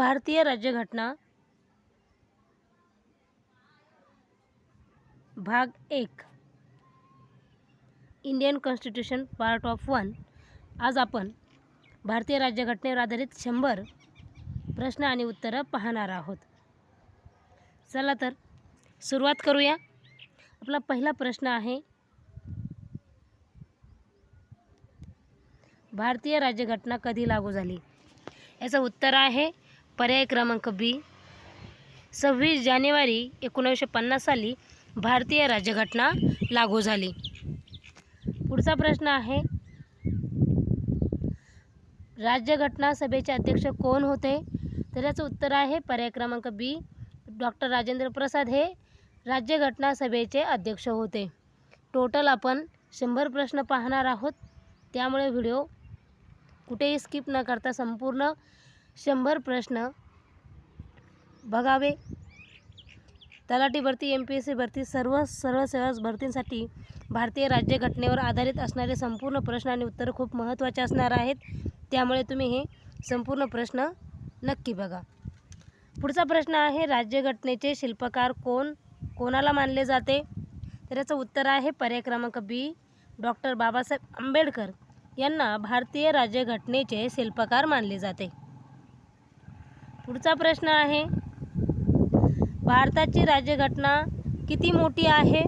भारतीय राज्यघटना भाग 1 इंडियन कॉन्स्टिट्यूशन पार्ट ऑफ 1। आज आपण भारतीय राज्यघटनेवर आधारित 100 प्रश्न आणि उत्तरं पाहणार आहोत। चला तर सुरुवात करूया। आपला पहिला प्रश्न आहे, भारतीय राज्यघटना कधी लागू झाली? याचं उत्तर आहे पर्याय क्रमांक बी, 26 जानेवारी 1950 साली भारतीय राज्यघटना लागू झाली। पुढचा प्रश्न आहे, राज्यघटना सभेचे अध्यक्ष कोण होते? तर याचं उत्तर आहे पर्याय क्रमांक बी, डॉक्टर राजेंद्र प्रसाद हे राज्यघटना सभेचे अध्यक्ष होते। टोटल आपण 100 प्रश्न पाहणार आहोत, त्यामुळे व्हिडिओ कुठेही स्किप न करता संपूर्ण 100 प्रश्न बघावे। तलाठी भरती, MPSC भरती, सर्व सेवा भरतींसाठी भारतीय राज्यघटनेवर आधारित असणारे संपूर्ण प्रश्न आणि उत्तरं खूप महत्त्वाचे असणार आहेत, त्यामुळे तुम्ही हे संपूर्ण प्रश्न नक्की बघा। पुढचा प्रश्न आहे, राज्यघटनेचे शिल्पकार कोणाला मानले जाते? तर याचं उत्तर आहे पर्याय क्रमांक बी, डॉक्टर बाबासाहेब आंबेडकर यांना भारतीय राज्यघटनेचे शिल्पकार मानले जाते। पुढचा प्रश्न आहे, भारताची राज्यघटना किती मोठी आहे?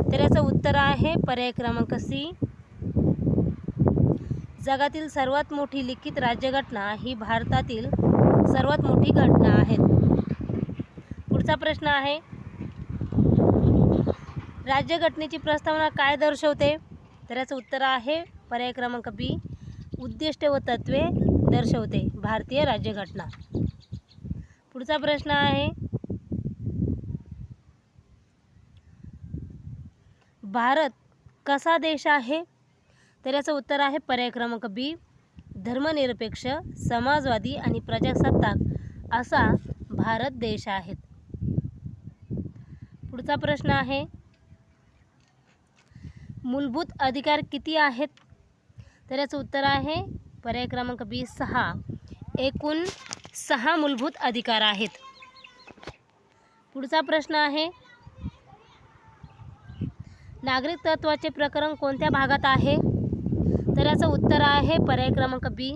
तर याचं उत्तर आहे पर्याय क्रमांक सी, जगातील सर्वात मोठी लिखित राज्यघटना ही भारतातील सर्वात मोठी घटना आहे। पुढचा प्रश्न आहे, राज्यघटनेची प्रस्तावना काय दर्शवते? तर याचं उत्तर आहे पर्याय क्रमांक बी, उद्दिष्टे व तत्त्वे दर्शवते भारतीय राज्यघटना। पुढचा प्रश्न आहे, भारत कसा देश आहे? तर याचं उत्तर आहे पर्याय क्रमांक बी, धर्मनिरपेक्ष, समाजवादी आणि प्रजासत्ताक असा भारत देश आहे। पुढचा प्रश्न आहे, मूलभूत अधिकार किती आहेत? तर याचं उत्तर आहे पर्याय क्रमांक बी, 6। एकूण 6 मूलभूत अधिकार आहेत। पुढचा प्रश्न आहे, नागरिकत्वाचे प्रकरण कोणत्या भागात आहे? तर याचं उत्तर आहे पर्याय क्रमांक बी,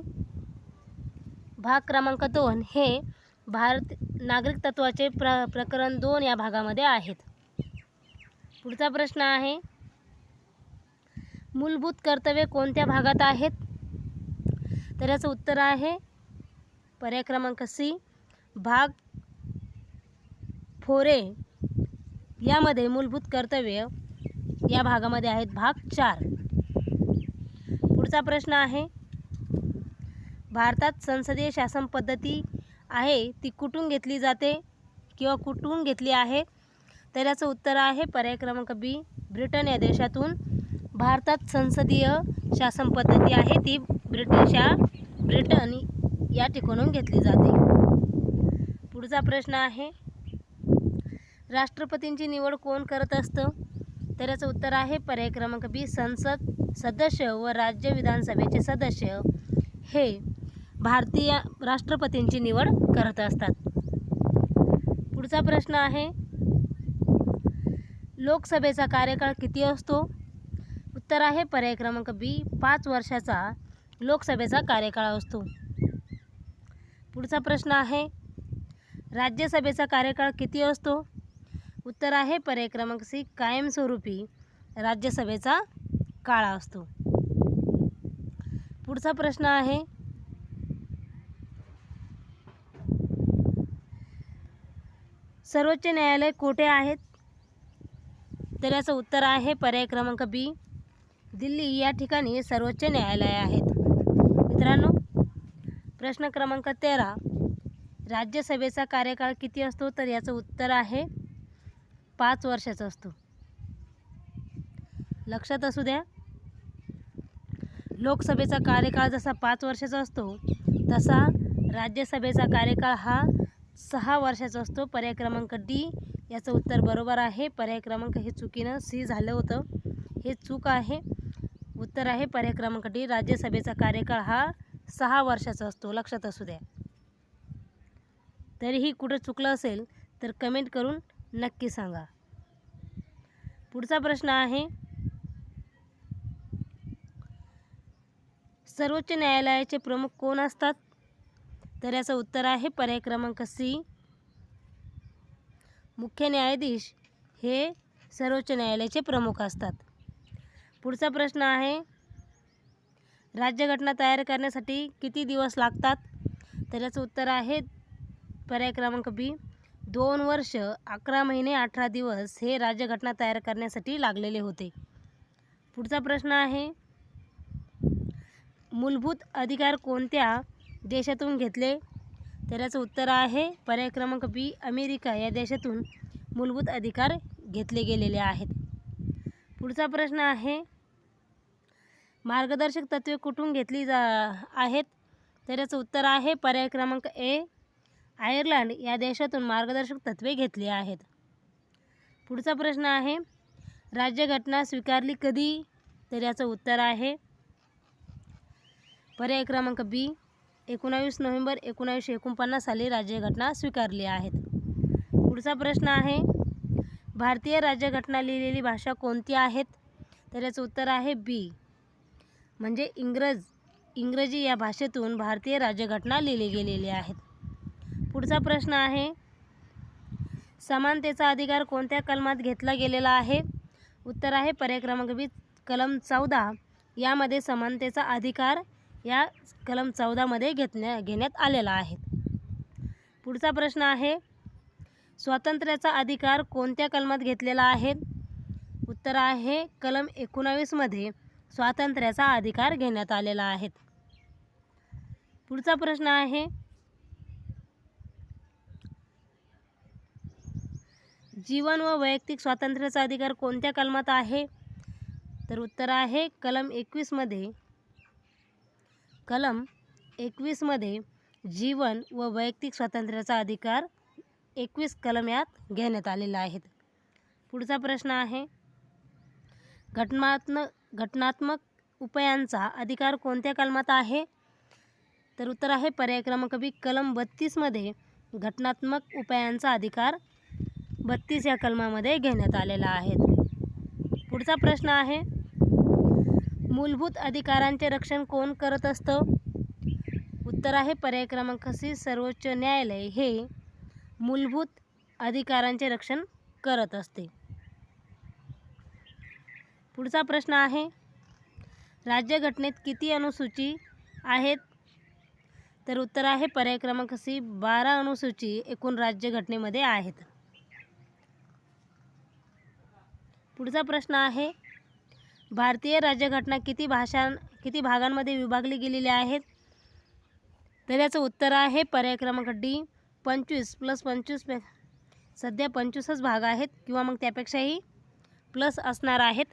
भाग क्रमांक 2 हे नागरिकत्वाचे प्रकरण 2 या भागामध्ये आहेत। पुढचा प्रश्न आहे, मूलभूत कर्तव्ये कोणत्या भागात आहेत? तर याचं उत्तर आहे पर्याय क्रमांक सी, भाग 4 यामध्ये मूलभूत कर्तव्य या भागामध्ये आहेत, भाग 4। पुढचा प्रश्न आहे, भारतात संसदीय शासन पद्धती आहे ती कुठून घेतली जाते किंवा कुठून घेतली आहे? तर याचं उत्तर आहे पर्याय क्रमांक बी, ब्रिटन या देशातून भारतात संसदीय शासन पद्धती आहे ती ब्रिटन या ठिकाणून घेतली जाते। पुढचा प्रश्न आहे, राष्ट्रपतींची निवड कोण करत असतं? तर याचं उत्तर आहे पर्याय क्रमांक बी, संसद सदस्य व राज्य विधानसभेचे सदस्य हे भारतीय राष्ट्रपतींची निवड करत असतात। पुढचा प्रश्न आहे, लोकसभेचा कार्यकाळ किती असतो? उत्तर आहे पर्याय क्रमांक बी, 5 वर्षाचा लोकसभेचा कार्यकाळ असतो। पुढचा प्रश्न आहे, राज्यसभेचा कार्यकाळ किती असतो? उत्तर आहे पर्याय क्रमांक सी, कायमस्वरूपी राज्यसभेचा काळ असतो। पुढचा प्रश्न आहे, सर्वोच्च न्यायालय कोठे आहेत? तर याचं उत्तर आहे पर्याय क्रमांक बी, दिल्ली या ठिकाणी सर्वोच्च न्यायालय आहेत। मित्रांनो, प्रश्न क्रमांक 13, राज्यसभेचा कार्यकाळ किती असतो? तर याचं उत्तर आहे 5 वर्षाचा असतो। लक्षात असू द्या, लोकसभेचा कार्यकाळ जसा 5 वर्षाचा असतो तसा राज्यसभेचा कार्यकाळ हा 6 वर्षाचा असतो। पर्याय क्रमांक डी याचं उत्तर बरोबर आहे। पर्याय क्रमांक हे चुकीनं सी झालं होतं, हे चूक आहे। उत्तर आहे पर्याय क्रमांक डी, राज्यसभेचा कार्यकाळ हा 6 वर्षाचा असतो, लक्षात असू द्या। तरीही कुठं चुकलं असेल तर कमेंट करून नक्की सांगा. पुढचा प्रश्न आहे, सर्वोच्च न्यायालयाचे प्रमुख कोण असतात? तर याचं उत्तर आहे पर्याय क्रमांक सी, मुख्य न्यायाधीश हे सर्वोच्च न्यायालयाचे प्रमुख असतात. पुढचा प्रश्न आहे, राज्यघटना तयार करण्यासाठी किती दिवस लागतात? तर याचं उत्तर आहे पर्याय क्रमांक बी, 2 वर्ष 11 महिने 18 दिवस हे राज्यघटना तयार करण्यासाठी लागलेले होते. पुढचा प्रश्न आहे, मूलभूत अधिकार कोणत्या देशातून घेतले? तर याचं उत्तर आहे पर्याय क्रमांक बी, अमेरिका या देशातून मूलभूत अधिकार घेतले गेलेले आहेत. पुढचा प्रश्न आहे, मार्गदर्शक तत्त्वे कुठून घेतली आहेत? तर याचं उत्तर आहे पर्याय क्रमांक ए, आयर्लंड या देशातून मार्गदर्शक तत्त्वे घेतली आहेत. पुढचा प्रश्न आहे, राज्यघटना स्वीकारली कधी? तर याचं उत्तर आहे पर्याय क्रमांक बी, 19 नोव्हेंबर 1949 साली राज्यघटना स्वीकारली आहेत. पुढचा प्रश्न आहे, भारतीय राज्यघटना लिहिलेली भाषा कोणती आहेत? तर याचं उत्तर आहे बी, म्हणजे इंग्रजी या भाषेतून भारतीय राज्यघटना लिहिली गेलेली आहेत. पुढचा प्रश्न आहे, समानतेचा अधिकार कोणत्या कलमात घेतला गेलेला आहे? उत्तर आहे पर्याय क्रमांक बी, कलम 14 यामध्ये समानतेचा अधिकार या कलम 14 मध्ये घेण्यात आलेला आहे. पुढचा प्रश्न आहे, स्वातंत्र्याचा अधिकार कोणत्या कलमात घेतलेला आहे? उत्तर आहे कलम 19 मध्ये स्वातंत्र्याचा अधिकार घेण्यात आलेला आहे. पुढचा प्रश्न आहे, जीवन व वैयक्तिक स्वातंत्र्याचा अधिकार कोणत्या कलमात आहे? तर उत्तर आहे कलम 21 मध्ये जीवन व वैयक्तिक स्वातंत्र्याचा अधिकार 21 कलम यात घेण्यात आलेला आहे. पुढचा प्रश्न आहे, घटनात्मक उपायांचा अधिकार कोणत्या कलमात आहे? तर उत्तर आहे पर्याय क्रमांक बी, कलम 32 मध्ये घटनात्मक उपायांचा अधिकार 32 या कलमामध्ये घेण्यात आलेला आहे. पुढचा प्रश्न आहे, मूलभूत अधिकारांचे रक्षण कोण करत असतं? उत्तर आहे पर्याय क्रमांक सी, सर्वोच्च न्यायालय हे मूलभूत अधिकारांचे रक्षण करत असते. पुढचा प्रश्न आहे, राज्यघटनेत किती अनुसूची आहेत? तर उत्तर आहे पर्याय क्रमांक सी, 12 अनुसूची एकूण राज्यघटनेमध्ये आहेत. पुढचा प्रश्न आहे, भारतीय राज्यघटना किती भागांमध्ये विभागली गेलेली आहेत? तर याचं उत्तर आहे पर्याय क्रमांक डी, 25 + 25 सध्या 25च भाग आहेत किंवा मग त्यापेक्षाही प्लस असणार आहेत.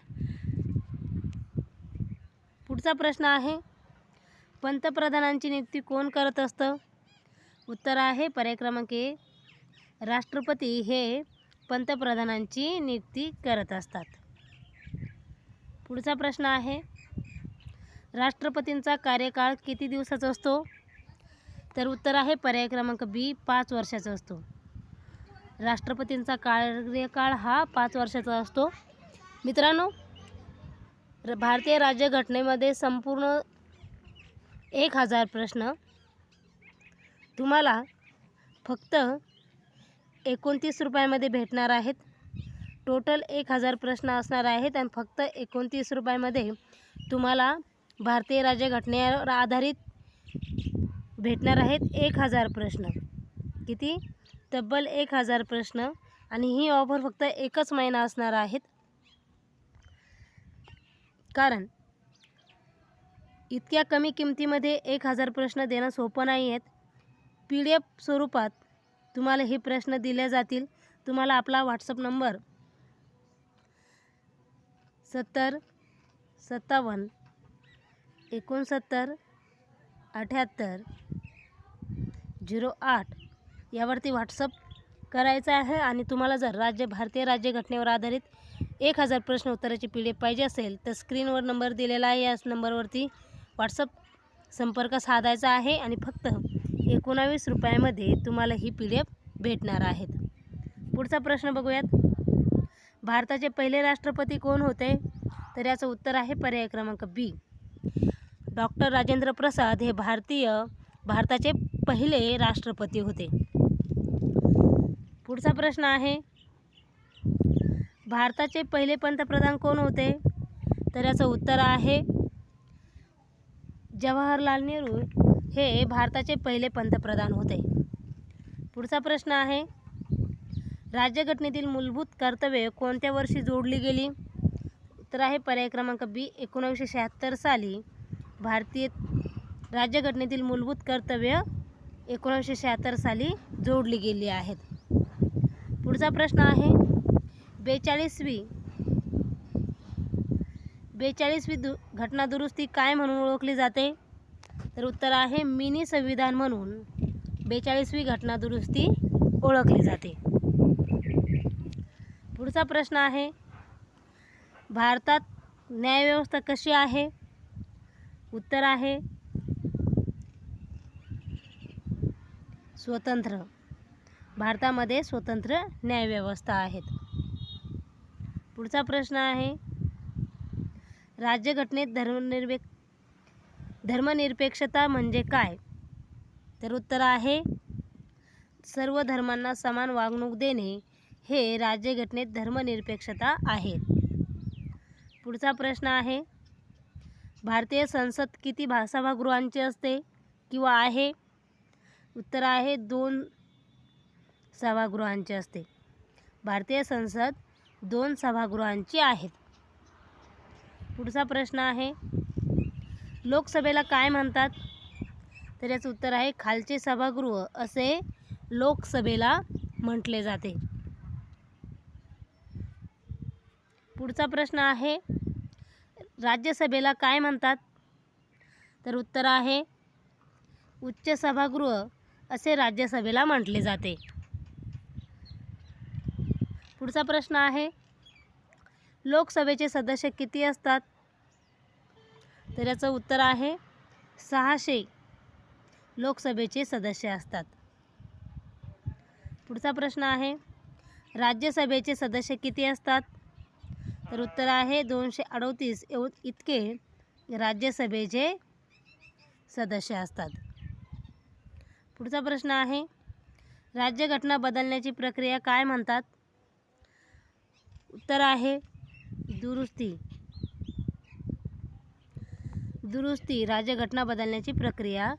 पुढचा प्रश्न आहे, पंतप्रधानांची नियुक्ती कोण करत असतं? उत्तर आहे पर्याय क्रमांक ए, राष्ट्रपती हे पंतप्रधानांची नियुक्ती करत असतात. पुढचा प्रश्न आहे, राष्ट्रपतींचा कार्यकाळ किती दिवसाचा असतो? तर उत्तर आहे पर्याय क्रमांक बी, 5 वर्षाचा असतो. राष्ट्रपतींचा कार्यकाळ हा 5 वर्षाचा असतो. मित्रांनो, भारतीय राज्यघटनेमध्ये संपूर्ण 1000 प्रश्न तुम्हाला फक्त 29 रुपयामध्ये भेटणार आहेत. टोटल 1000 प्रश्न असणार आहेत आणि फक्त 29 रुपयामध्ये तुम्हाला भारतीय राज्यघटनेवर आधारित भेटणार आहेत 1000 प्रश्न. किती? तब्बल 1000 प्रश्न. आणि ही ऑफर फक्त 1च महिना असणार आहेत, कारण इतक्या कमी किमतीमध्ये 1000 प्रश्न देणं सोपं नाही आहेत. PDF स्वरूपात तुम्हाला हे प्रश्न दिले जातील. तुम्हाला आपला व्हॉट्सअप नंबर 70 57 69 78 08 यावरती व्हॉट्सअप करायचं आहे. आणि तुम्हाला जर भारतीय राज्यघटनेवर आधारित 1000 प्रश्न उत्तराची PDF पाहिजे असेल तर स्क्रीनवर नंबर दिलेला आहे. या नंबरवरती व्हॉट्सअप संपर्क साधायचा आहे आणि फक्त 19 रुपयामध्ये तुम्हाला ही PDF भेटणार आहेत. पुढचा प्रश्न बघूयात. भारताचे पहिले राष्ट्रपती कोण होते? तर याचं उत्तर आहे पर्याय क्रमांक बी, डॉक्टर राजेंद्र प्रसाद हे भारताचे पहिले राष्ट्रपती होते. पुढचा प्रश्न आहे, भारताचे पहिले पंतप्रधान कोण होते? तर याचं उत्तर आहे जवाहरलाल नेहरू हे भारताचे पहिले पंतप्रधान होते. पुढचा प्रश्न आहे, राज्यघटनेतील मूलभूत कर्तव्ये कोणत्या वर्षी जोडली गेली? उत्तर आहे पर्याय क्रमांक बी, 1976 साली भारतीय राज्यघटनेतील मूलभूत कर्तव्य 1976 साली जोडली गेली आहेत. पुढचा प्रश्न आहे, 42वी घटना दुरुस्ती काय म्हणून ओळखली जाते? तर उत्तर आहे मिनी संविधान म्हणून 42वी घटना दुरुस्ती ओळखली जाते. पुढचा प्रश्न आहे, भारतात न्यायव्यवस्था कशी आहे? उत्तर आहे स्वतंत्र. भारतामध्ये स्वतंत्र न्यायव्यवस्था आहेत. पुढचा प्रश्न आहे, राज्यघटनेत धर्मनिरपेक्षता म्हणजे काय? तर उत्तर आहे सर्व धर्मांना समान वागणूक देणे हे राज्यघटनेत धर्मनिरपेक्षता आहे. पुढचा प्रश्न आहे, भारतीय संसद किती सभागृहांची असते किंवा आहे? उत्तर आहे 2 सभागृहांची असते. भारतीय संसद 2 सभागृहांची आहेत. पुढचा प्रश्न आहे, लोकसभेला काय म्हणतात? तर याचं उत्तर आहे खालचे सभागृह असे लोकसभेला म्हटले जाते. पुढचा प्रश्न आहे, राज्यसभेला काय म्हणतात? तर उत्तर आहे उच्च सभागृह असे राज्यसभेला म्हटले जाते. पुढचा प्रश्न आहे, लोकसभेचे सदस्य किती असतात? तर याचं उत्तर आहे 600 लोकसभेचे सदस्य असतात. पुढचा प्रश्न आहे, राज्यसभेचे सदस्य किती असतात? तर उत्तर आहे 238 इतके राज्यसभेचे सदस्य असतात. पुढचा प्रश्न आहे, राज्यघटना बदलण्याची प्रक्रिया काय म्हणतात? उत्तर आहे दुरुस्ती राज्यघटना बदलण्याची प्रक्रिया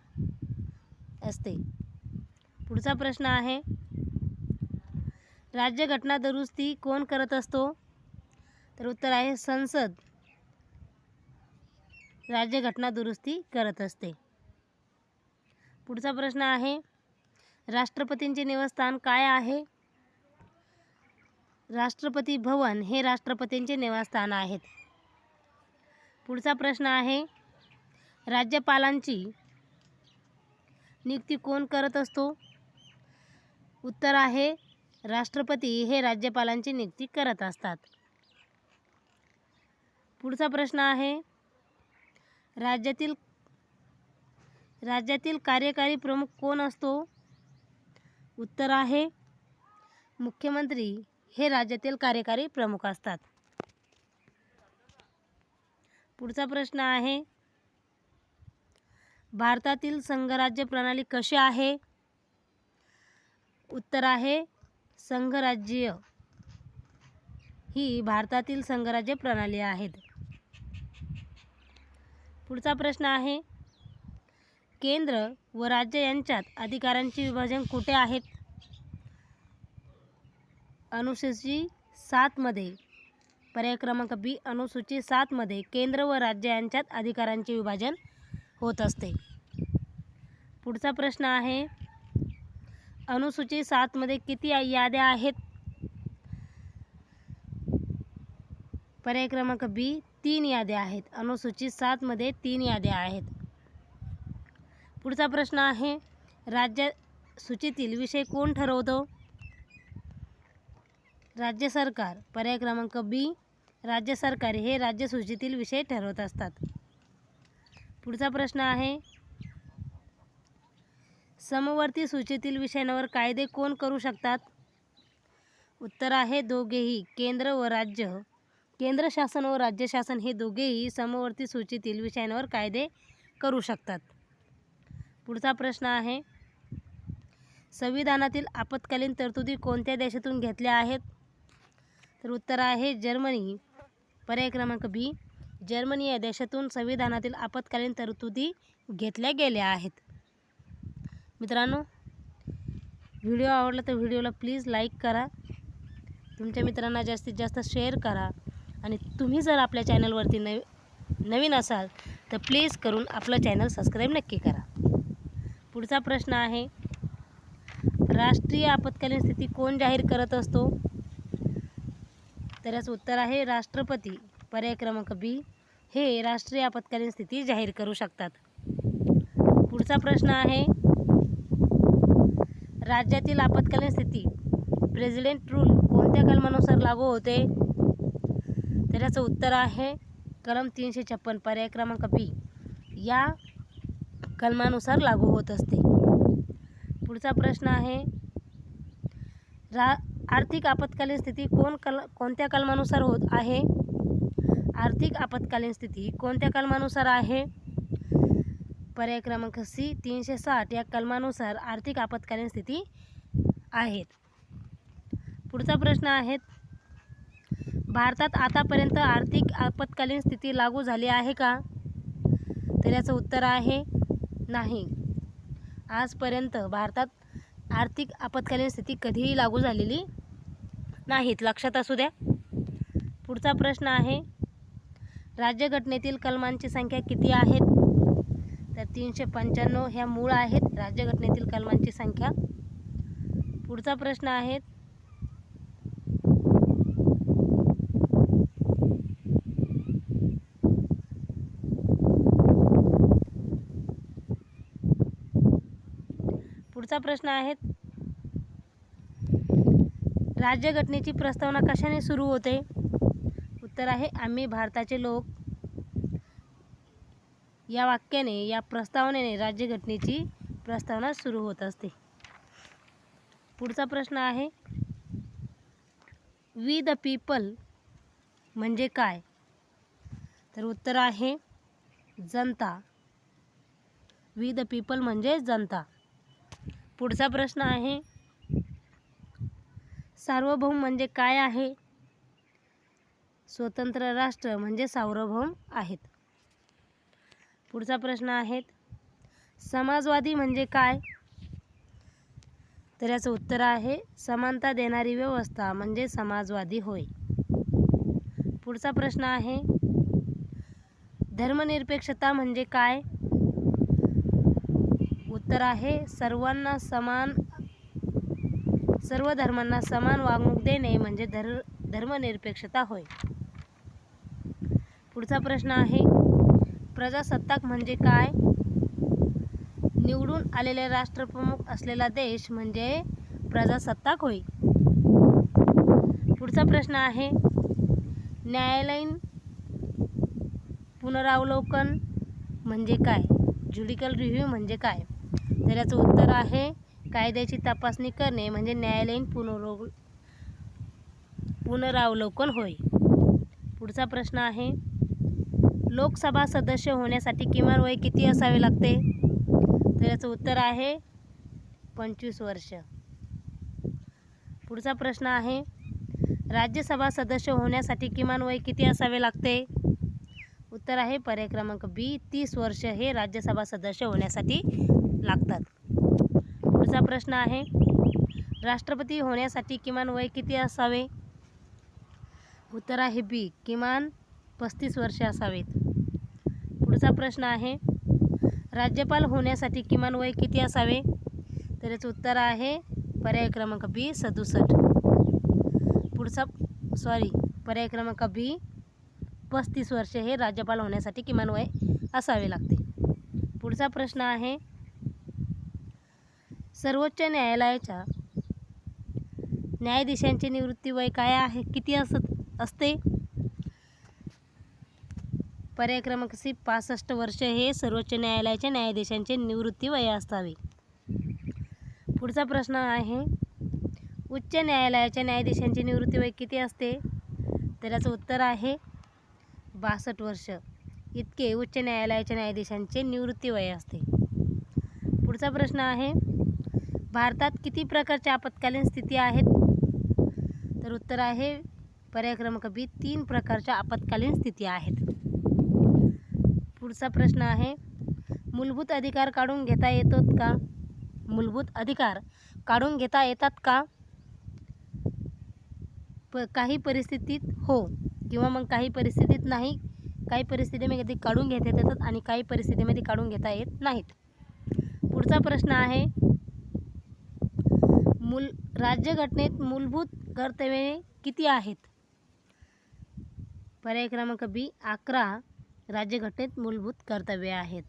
असते. पुढचा प्रश्न आहे, राज्यघटना दुरुस्ती कोण करत असतो? तर उत्तर आहे संसद राज्यघटना दुरुस्ती करत असते. पुढचा प्रश्न आहे, राष्ट्रपतींचे निवासस्थान काय आहे? राष्ट्रपती भवन हे राष्ट्रपतींचे निवासस्थान आहेत. पुढचा प्रश्न आहे, राज्यपालांची नियुक्ती कोण करत असतो? उत्तर आहे राष्ट्रपती हे राज्यपालांची नियुक्ती करत असतात. पुढचा प्रश्न आहे, राज्यातील कार्यकारी प्रमुख कोण असतो? उत्तर आहे मुख्यमंत्री हे राज्यातील कार्यकारी प्रमुख असतात. पुढचा प्रश्न आहे, भारतातील संघराज्य प्रणाली कशी आहे? उत्तर आहे संघराज्य ही भारतातील संघराज्य प्रणाली आहेत. पुढचा प्रश्न आहे, केंद्र व राज्य यांच्यात अधिकारांचे विभाजन कुठे आहेत? अनुसूची 7 मध्ये. पर्याय क्रमांक बी, अनुसूची 7 मध्ये केंद्र व राज्य यांच्यात अधिकारांचे विभाजन होत असते. पुढचा प्रश्न आहे, अनुसूची 7 मध्ये किती याद्या आहेत? पर्याय क्रमांक बी, 3 याद्या आहेत. अनुसूची 7 मध्ये 3 याद्या आहेत. पुढचा प्रश्न आहे, राज्य सूचीतील विषय कोण ठरवतो? राज्य सरकार. पर्याय क्रमांक बी, राज्य सरकार हे राज्य सूचीतील विषय ठरवत असतात. पुढचा प्रश्न आहे, समवर्ती सूचीतील विषयांवर कायदे कोण करू शकतात? उत्तर आहे दोघेही, केंद्र व राज्य. केंद्र शासन व राज्य शासन हे दोघेही समवर्ती सूचीतील विषयांवर कायदे करू शकतात. पुढचा प्रश्न आहे, संविधानातील आपत्कालीन तरतुदी कोणत्या देशातून घेतल्या आहेत? तर उत्तर आहे जर्मनी. पर्याय क्रमांक बी, जर्मनी या देशातून संविधानातील आपत्कालीन तरतुदी घेतल्या गेल्या आहेत. मित्रांनो, व्हिडिओ आवडला तर व्हिडिओला प्लीज लाईक करा, तुमच्या मित्रांना जास्तीत जास्त शेअर करा आणि तुम्ही जर आपल्या चॅनलवरती नवीन असाल तर प्लीज करून आपलं चॅनल सबस्क्राईब नक्की करा. पुढचा प्रश्न आहे, राष्ट्रीय आपत्कालीन स्थिती कोण जाहीर करत असतो? तर याचं उत्तर आहे राष्ट्रपती. पर्याय क्रमांक बी, हे राष्ट्रीय आपत्कालीन स्थिती जाहीर करू शकतात. पुढचा प्रश्न आहे, राज्यातील आपत्कालीन स्थिती प्रेसिडेंट रूल कोणत्या कलमानुसार लागू होते? तर याचं उत्तर आहे कलम 356. पर्याय क्रमांक बी, या कलमानुसार लागू होत असते. पुढचा प्रश्न आहे, आर्थिक आपत्कालीन स्थिती कोणत्या कलमानुसार होत आहे? आर्थिक आपत्कालीन स्थिती कोणत्या कलमानुसार आहे? पर्याय क्रमांक सी, 360 या कलमानुसार आर्थिक आपत्कालीन स्थिती आहेत. पुढचा प्रश्न आहे, भारतात आतापर्यंत आर्थिक आपत्कालीन स्थिती लागू झाली आहे का? तर याचं उत्तर आहे नाही. आजपर्यंत भारतात आर्थिक आपत्कालीन स्थिती कधीही लागू झालेली नाहीत, लक्षात असू द्या. पुढचा प्रश्न आहे, राज्यघटनेतील कलमांची संख्या किती आहेत? तर 395 ह्या मूळ आहेत राज्यघटनेतील कलमांची संख्या. पुढचा प्रश्न आहे, राज्यघटनेची प्रस्तावना कशाने सुरू होते? उत्तर आहे आम्ही भारताचे लोक. या वाक्याने, या प्रस्तावनेने राज्यघटनेची प्रस्तावना सुरू होत असते. पुढचा प्रश्न आहे, वी द पीपल म्हणजे काय? तर उत्तर आहे जनता. वी द पीपल म्हणजे जनता. पुढचा प्रश्न आहे, सार्वभौम म्हणजे काय आहे? स्वतंत्र राष्ट्र म्हणजे सार्वभौम आहेत. पुढचा प्रश्न आहे, समाजवादी म्हणजे काय? तर याचं उत्तर आहे समानता देणारी व्यवस्था म्हणजे समाजवादी होय. पुढचा प्रश्न आहे, धर्मनिरपेक्षता म्हणजे काय? उत्तर आहे सर्व धर्मांना समान वागणूक देणे म्हणजे धर्मनिरपेक्षता होय. पुढचा प्रश्न आहे, प्रजासत्ताक म्हणजे काय? निवडून आलेले राष्ट्रप्रमुख असलेला देश म्हणजे प्रजासत्ताक होय. पुढचा प्रश्न आहे, न्यायालयीन पुनरावलोकन म्हणजे काय? ज्युडिशियल रिव्ह्यू म्हणजे काय? तर याचं उत्तर आहे कायद्याची तपासणी करणे म्हणजे न्यायालयीन पुनरावलोकन होय. पुढचा प्रश्न आहे, लोकसभा सदस्य होण्यासाठी किमान वय किती असावे लागते? तर याचं उत्तर आहे 25 वर्ष. पुढचा प्रश्न आहे, राज्यसभा सदस्य होण्यासाठी किमान वय किती असावे लागते? उत्तर आहे पर्याय क्रमांक बी, 30 वर्ष हे राज्यसभा सदस्य होण्यासाठी लागतात. पुढचा प्रश्न आहे, राष्ट्रपती होण्यासाठी किमान वय किती असावे? उत्तर आहे बी, किमान 35 वर्षे असावेत. पुढचा प्रश्न आहे, राज्यपाल होण्यासाठी किमान वय किती असावे? तर याचं उत्तर आहे पर्याय क्रमांक बी, 67. पर्याय क्रमांक बी, 35 वर्षे हे राज्यपाल होण्यासाठी किमान वय असावे लागते. पुढचा प्रश्न आहे, सर्वोच्च न्यायालयाच्या न्यायाधीशांचे निवृत्ती वय काय आहे, किती असते? पर्याय क्रमांक सी, 65 वर्ष हे सर्वोच्च न्यायालयाच्या न्यायाधीशांचे निवृत्ती वय असावे. पुढचा प्रश्न आहे, उच्च न्यायालयाच्या न्यायाधीशांची निवृत्ती वय किती असते? तर याचं उत्तर आहे 62 वर्ष इतके उच्च न्यायालयाच्या न्यायाधीशांचे निवृत्ती वय असते. पुढचा प्रश्न आहे, भारतात किती प्रकारच्या आपत्कालीन स्थिती आहेत? तर उत्तर आहे पर्याय क्रमांक बी, 3 प्रकारच्या आपत्कालीन स्थिती आहेत. पुढचा प्रश्न आहे, मूलभूत अधिकार काढून घेता येतात का? मूलभूत अधिकार काढून घेता येतात का? काही परिस्थितीत हो किंवा मग काही परिस्थितीत नाही. काही परिस्थितीमध्ये काढून घेता येतात आणि काही परिस्थितीमध्ये काढून घेता येत नाहीत. पुढचा प्रश्न आहे, राज्यघटनेत मूलभूत कर्तव्ये किती आहेत? पर्याय क्रमांक बी, 11 राज्यघटनेत मूलभूत कर्तव्ये आहेत.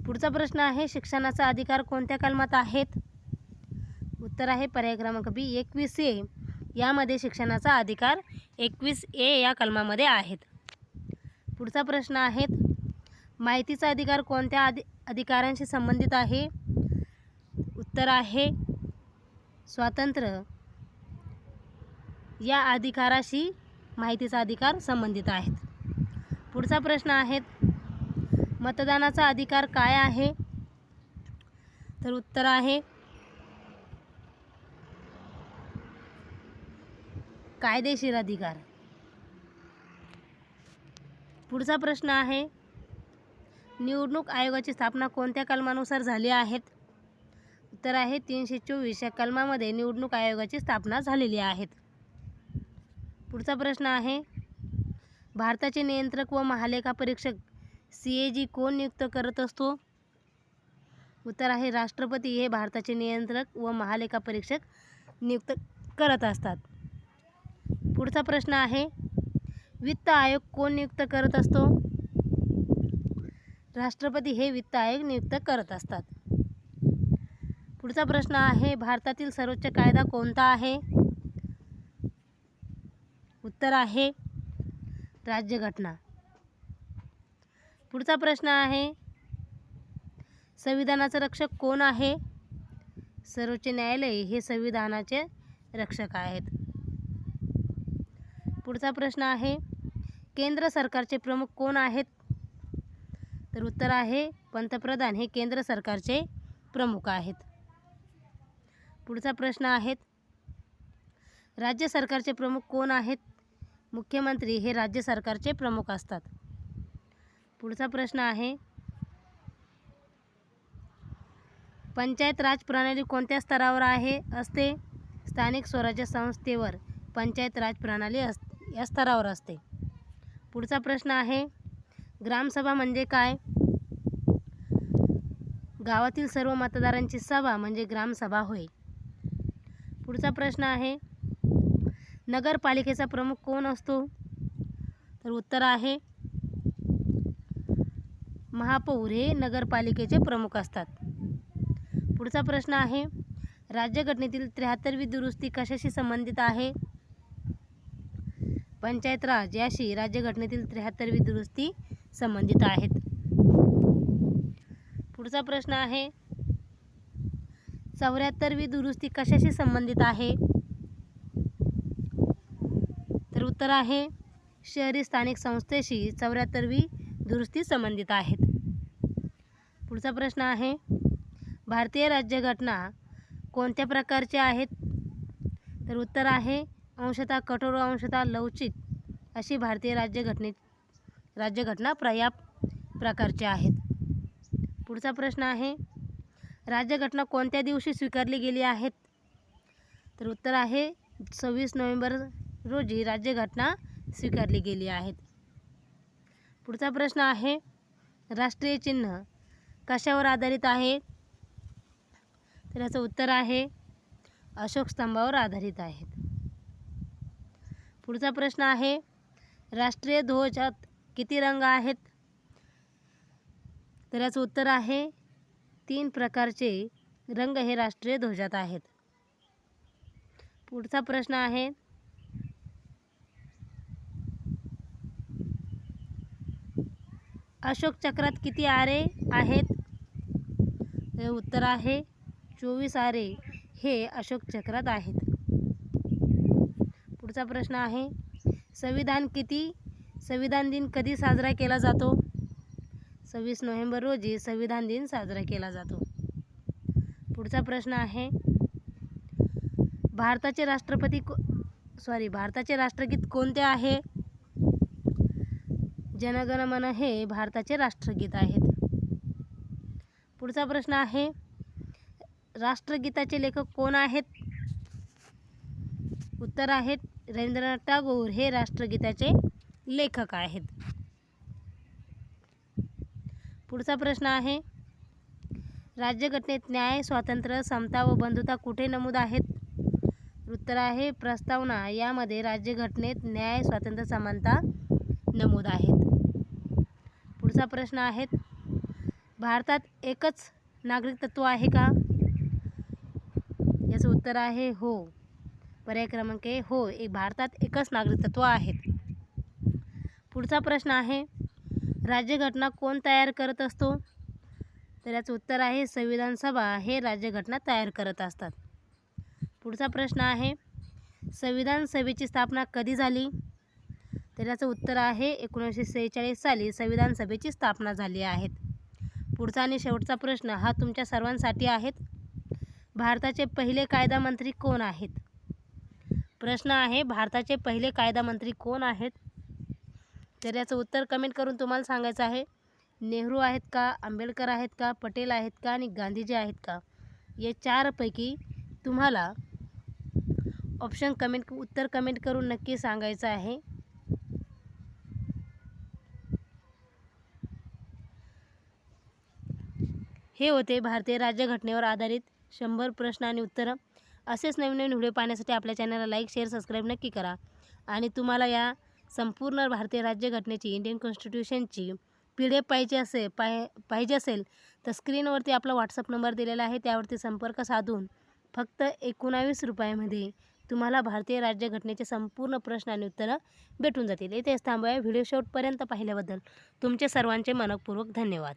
पुढचा प्रश्न आहे, शिक्षणाचा अधिकार कोणत्या कलमात आहेत? उत्तर आहे पर्याय क्रमांक बी, 21A यामध्ये शिक्षणाचा अधिकार 21A या कलमामध्ये आहेत. पुढचा प्रश्न आहे, माहितीचा अधिकार कोणत्या अधिकारांशी संबंधित आहे? उत्तर आहे स्वातंत्र्य या अधिकाराशी माहितीचा अधिकार संबंधित आहेत. पुढचा प्रश्न आहे, मतदानाचा अधिकार काय आहे? तर उत्तर आहे कायदेशीर अधिकार. पुढचा प्रश्न आहे, निवडणूक आयोगाची स्थापना कोणत्या कलमानुसार झाली आहेत? उत्तर आहे 324 या कलमामध्ये निवडणूक आयोगाची स्थापना झालेली आहे. पुढचा प्रश्न आहे, भारताचे नियंत्रक व महालेखा परीक्षक CAG कोण नियुक्त करत असतो? उत्तर आहे राष्ट्रपती हे भारताचे नियंत्रक व महालेखा परीक्षक नियुक्त करत असतात. पुढचा प्रश्न आहे, वित्त आयोग कोण नियुक्त करत असतो? राष्ट्रपती हे वित्त आयोग नियुक्त करत असतात. पुढचा प्रश्न आहे, भारतातील सर्वोच्च कायदा कोणता आहे? उत्तर आहे राज्यघटना. पुढचा प्रश्न आहे, संविधानाचे रक्षक कोण आहे? सर्वोच्च न्यायालय हे संविधानाचे रक्षक आहेत. पुढचा प्रश्न आहे, केंद्र सरकारचे प्रमुख कोण आहेत? तर उत्तर आहे पंतप्रधान हे केंद्र सरकारचे प्रमुख आहेत. पुढचा प्रश्न आहे, राज्य सरकारचे प्रमुख कोण आहेत? मुख्यमंत्री हे राज्य सरकारचे प्रमुख असतात. पुढचा प्रश्न आहे, पंचायत राज प्रणाली कोणत्या स्तरावर असते? स्थानिक स्वराज्य संस्थेवर पंचायत राज प्रणाली या स्तरावर असते. पुढचा प्रश्न आहे, ग्रामसभा म्हणजे काय? गावातील सर्व मतदारांची सभा म्हणजे ग्रामसभा होय. पुढचा प्रश्न आहे, नगरपालिकेचा प्रमुख कोण असतो? तर उत्तर आहे महापौर हे नगरपालिकेचे प्रमुख असतात. पुढचा प्रश्न आहे, राज्यघटनेतील 73वी दुरुस्ती कशाशी संबंधित आहे? पंचायत राज याशी राज्यघटनेतील 73वी दुरुस्ती संबंधित आहेत. पुढचा प्रश्न आहे, 74वी दुरुस्ती कशाशी संबंधित आहे? तर उत्तर आहे शहरी स्थानिक संस्थेशी 74वी दुरुस्ती संबंधित आहेत. पुढचा प्रश्न आहे, भारतीय राज्यघटना कोणत्या प्रकारचे आहेत? तर उत्तर आहे अंशतः कठोर व अंशतः लवचिक अशी भारतीय राज्यघटना या प्रकारचे आहेत. पुढचा प्रश्न आहे, राज्यघटना कोणत्या दिवशी स्वीकारली गेली आहेत? तर उत्तर आहे 26 नोव्हेंबर रोजी राज्यघटना स्वीकारली गेली आहेत. पुढचा प्रश्न आहे, राष्ट्रीय चिन्ह कशावर आधारित आहे? तर याचं उत्तर आहे अशोक स्तंभावर आधारित आहेत. पुढचा प्रश्न आहे, राष्ट्रीय ध्वजात किती रंग आहेत? तर याचं उत्तर आहे 3 प्रकारचे रंग हे राष्ट्रीय ध्वजात आहेत. पुढचा प्रश्न आहे, अशोक चक्रात किती आरे आहेत? तर उत्तर आहे 24 आरे हे अशोक चक्रात आहेत. पुढचा प्रश्न आहे, संविधान दिन कधी साजरा केला जातो? 26 नोव्हेंबर रोजी संविधान दिन साजरा केला जातो. पुढचा प्रश्न आहे, भारताचे राष्ट्रगीत कोणते आहे? जन गण मन हे भारताचे राष्ट्रगीत आहेत. पुढचा प्रश्न आहे, राष्ट्रगीताचे लेखक कोण आहेत? उत्तर आहे रवींद्रनाथ टागोर हे राष्ट्रगीताचे लेखक आहेत. पुढचा प्रश्न आहे, राज्यघटनेत न्याय, स्वातंत्र्य, समता व बंधुता कुठे नमूद आहेत? उत्तर आहे प्रस्तावना यामध्ये राज्यघटनेत न्याय, स्वातंत्र्य, समानता नमूद आहेत. पुढचा प्रश्न आहे, भारतात एकच नागरिक तत्त्व आहे का? याचं उत्तर आहे हो. पर्याय क्रमांक ए हो, भारतात एकच नागरिक तत्त्व आहेत. पुढचा प्रश्न आहे, राज्यघटना कोण तयार करत असतो? तर याचं उत्तर आहे संविधान सभा हे राज्यघटना तयार करत असतात. पुढचा प्रश्न आहे, संविधान सभेची स्थापना कधी झाली? तर याचं उत्तर आहे 1946 साली संविधान सभेची स्थापना झाली आहे. पुढचा आणि शेवटचा प्रश्न हा तुमच्या सर्वांसाठी आहेत. भारताचे पहिले कायदा मंत्री कोण आहेत? प्रश्न आहे, भारताचे पहिले कायदा मंत्री कोण आहेत? तर याचं उत्तर कमेंट करून तुम्हाला सांगायचं आहे. नेहरू आहेत का, आंबेडकर आहेत का, पटेल आहेत का आणि गांधीजी आहेत का? या चारपैकी तुम्हाला उत्तर कमेंट करून नक्की सांगायचं आहे. हे होते भारतीय राज्यघटनेवर आधारित 100 प्रश्न आणि उत्तरं. असेच नवीन नवीन व्हिडिओ पाहण्यासाठी आपल्या चॅनलला लाईक, शेअर, सबस्क्राईब नक्की करा. आणि तुम्हाला या संपूर्ण भारतीय राज्यघटनेची, इंडियन कॉन्स्टिट्यूशनची PDF पाहिजे असेल तर स्क्रीनवरती आपला व्हॉट्सअप नंबर दिलेला आहे, त्यावरती संपर्क साधून फक्त 19 रुपयामध्ये तुम्हाला भारतीय राज्यघटनेचे संपूर्ण प्रश्न आणि उत्तरं भेटून जातील. इथेच थांबूया. व्हिडिओ शेवटपर्यंत पाहिल्याबद्दल तुमचे सर्वांचे मनःपूर्वक धन्यवाद.